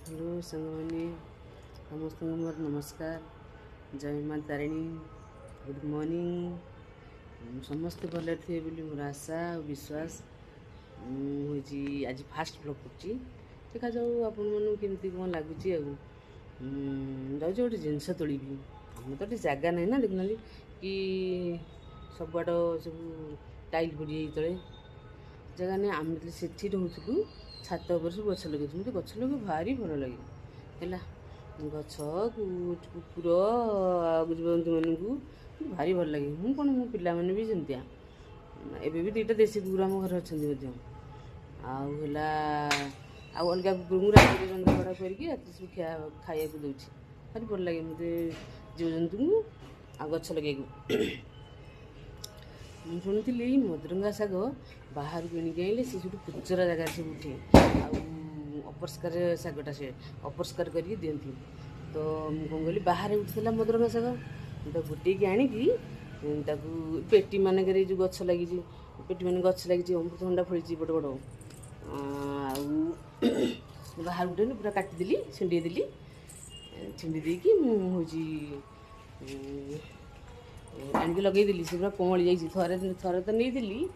Hello सांगने समस्त मोर नमस्कार। जय माँ तारिणी। Good morning. समस्त भले थे बोली मोर आशा और विश्वास। हूँ आज फास्ट ब्लॉग कर देखा जाऊ आपण मन केमती कौन लगुच जाऊँ गोटे जिनस तोड़ी आम तो जगह ना ना देखना कि सब आड़ सब टाइल पड़ी तले जगह नहीं आम से रोलु छात उपर सब गछ लगे मत गछ लगे भारी भल लगे गछ कुकुर जीवजंतु मानू भारी भल लगे मुझे कौन मो पिला मैंने भी जमतिया एबे भी दुईटा देसी कुकुर आम घर अच्छा आउला अलग कुकुर को रात रंधा बड़ा करके रात सब खाया दूसरी भारी भल लगे मत जीवजंतु को आ गछ लगे शुणी मदरंगा शाग बाहर किणिक आइले सी सब खुचरा जगह सब उठे अपरिष्कार शागटा से अपरिष्कार करके दिखती तो कौन कहली बाहर उठा मदरंगा शाग गोटे आणिकी पेटी मानक जो गछ लगी पेटी मान गछ लगी अमृतभंडा फड़ी बड़ बड़ बाहर उठे पूरा काटिदेली छिंडेदेली छिंडी हूँ आनिक लगेदेली से पूरा कमली जाइए थरे तो नहीं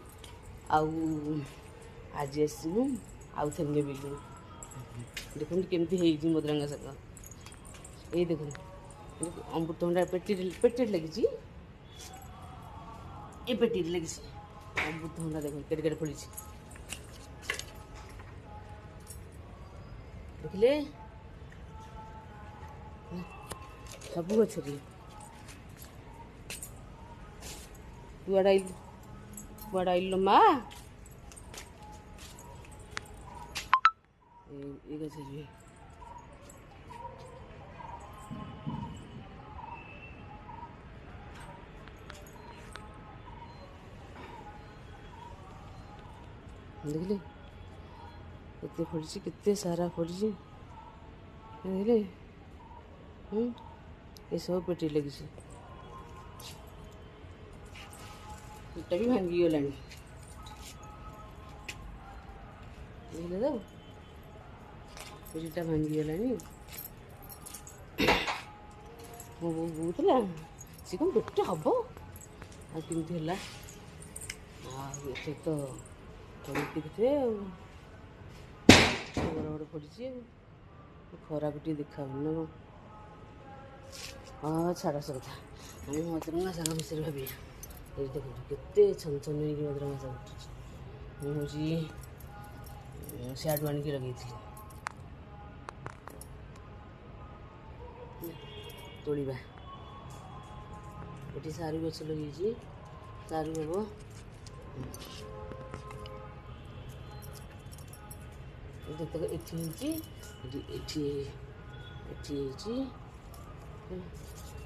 आज आसू आउ थे ने देखो केमती है मदरंगा शाग ये देखो अमृतभंडा पेटी लगी ये पेटी लगी अमृतभंडा देखो केटे केटे फड़ी देखिले सब गछ कुआड़ आइल माँ ये गछ देखिले केते फड़ी केते सारा फड़ी देखिले ये सब पेटी लगी पेटा भी भांगी गला देखिले तो पेटा भांगी गला मो बो बोला सी कौन पेट हम आमती है तो देखिए बड़ बड़ पड़ी खरा को देखा ना हाँ छाड़ से कथा आम मदरंगा शाग विषय भाव ये देखो केते छन छन मदरंगा शाग उठुची हूँ सियाड़ू आनिक लगे तोड़ा ये सारू गछ लगे सारू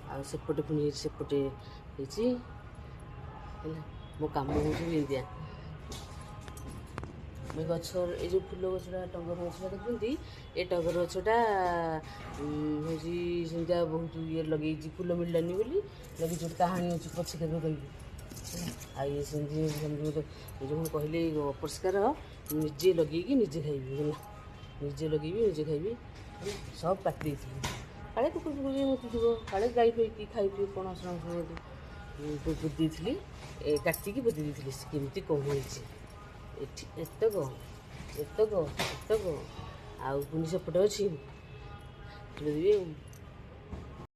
हम सेपटे पुणी सेपटे मो कम हूँ इंदिया गछ ये जो फुल गछटा टगर गछटा देखते ये टगर गछटा हूँ सेमती बहुत ये लगे फुल मिललानी बोली लगे जो कहानी अच्छी पछे कह आई सेमती जो कहले अपरिष्कार निजे लगे निजे खाइबी निजे लगे निजे खाइबी सब काटी काले कुकुर कुकुर मुतुव काले गाई फैकी खाई कौन बुदी थी काटिकी बुदी दी केमती कौन एतक एतक एतक आउ पुणी सेपटे अच्छी देवी